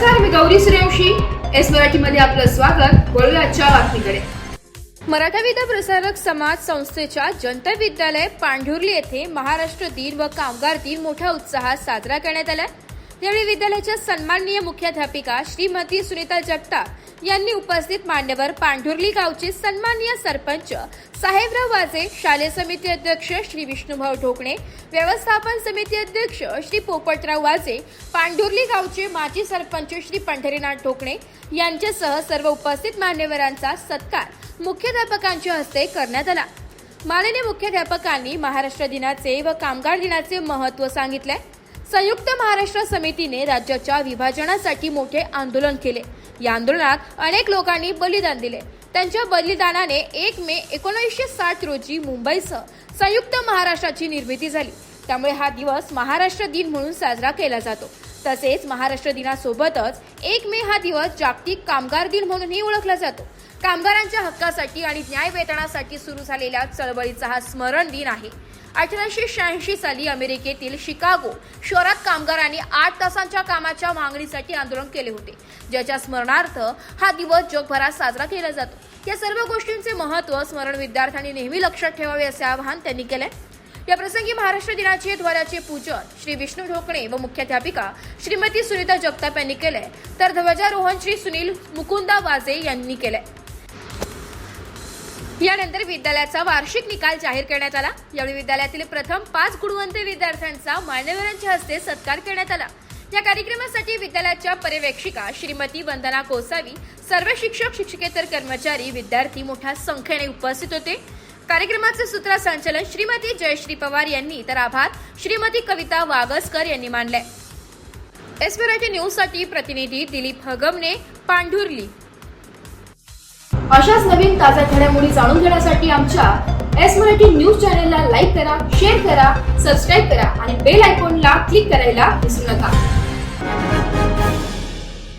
नमस्कार, मी गौरी सूर्यवंशी. एस मराठीमध्ये आपलं स्वागत. वळूया आजच्या बातमीकडे. मराठा विद्या प्रसारक समाज संस्थेच्या जनता विद्यालय पांढुर्ली येथे महाराष्ट्र दिन व कामगार दिन मोठ्या उत्साहात साजरा करण्यात आला. यावेळी विद्यालयाच्या सन्माननीय मुख्याध्यापिका श्रीमती सुनीता जगताप यांनी उपस्थित मान्यवर पांढुर्ली गावचे सन्माननीय सरपंच साहेबराव वाजे, शालेय समिती अध्यक्ष श्री विष्णुभाऊ ढोकणे, व्यवस्थापन समिती अध्यक्ष श्री पोपटराव वाजे, पांढुर्ली गावचे माजी सरपंच श्री पंढरीनाथ ढोकणे यांच्यासह सर्व उपस्थित मान्यवरांचा सत्कार मुख्याध्यापकांच्या हस्ते करण्यात आला. माननीय मुख्याध्यापकांनी महाराष्ट्र दिनाचे व कामगार दिनाचे महत्त्व सांगितले. संयुक्त महाराष्ट्र समितीने राज्याच्या विभाजनासाठी मोठे आंदोलन केले. या आंदोलनात अनेक लोकांनी बलिदान दिले. त्यांच्या बलिदानाने 1 मे 1960 रोजी मुंबईसह संयुक्त महाराष्ट्राची निर्मिती झाली. त्यामुळे हा दिवस महाराष्ट्र दिन म्हणून साजरा केला जातो. तसेच महाराष्ट्र दिनासोबतच 1 मे हा दिवस जागतिक कामगार दिन म्हणूनही ओळखला जातो. कामगारांच्या हक्कासाठी आणि न्याय वेतनासाठी सुरू झालेल्या चळवळीचा हा स्मरण दिन आहे. 1886 साली अमेरिकेतील शिकागो शहरात कामगारांनी 8 तासांच्या कामाच्या मागणीसाठी आंदोलन केले होते, ज्याच्या स्मरणार्थ हा दिवस जगभरात साजरा केला जातो. या सर्व गोष्टींचे महत्त्व स्मरण विद्यार्थ्यांनी नेहमी लक्षात ठेवावे असे आवाहन त्यांनी केले. या प्रसंगी महाराष्ट्र दिनाचे ध्वजाचे पूजन श्री विष्णू ढोकणे व मुख्याध्यापिका श्रीमती सुनीता जगताप यांनी केले, तर ध्वजारोहण श्री सुनील मुकुंदा वाजे यांनी केले. यानंतर विद्यालयाचा वार्षिक निकाल जाहीर करण्यात आला. यावेळी विद्यालयातील प्रथम 5 गुणवंत विद्यार्थ्यांचा मान्यवरांच्या हस्ते सत्कार करण्यात आला. या कार्यक्रमासाठी विद्यालयाच्या पर्यवेक्षिका श्रीमती वंदना कोसावी, सर्व शिक्षक शिक्षकेतर कर्मचारी, विद्यार्थी मोठ्या संख्येने उपस्थित होते. कार्यक्रमाचे सूत्रसंचालन श्रीमती जयश्री पवार यांनी, तर आभार श्रीमती कविता वागसकर यांनी मानले. एस मराठी न्यूज साठी प्रतिनिधी दिलीप हगमने, पांढुर्ली. अशाच नवीन ताज्या घडामोडी जाणून घेण्यासाठी आमच्या एस मराठी न्यूज चॅनलला लाईक करा, शेअर करा, सबस्क्राईब करा आणि बेल आयकॉनला क्लिक करायला विसरू नका.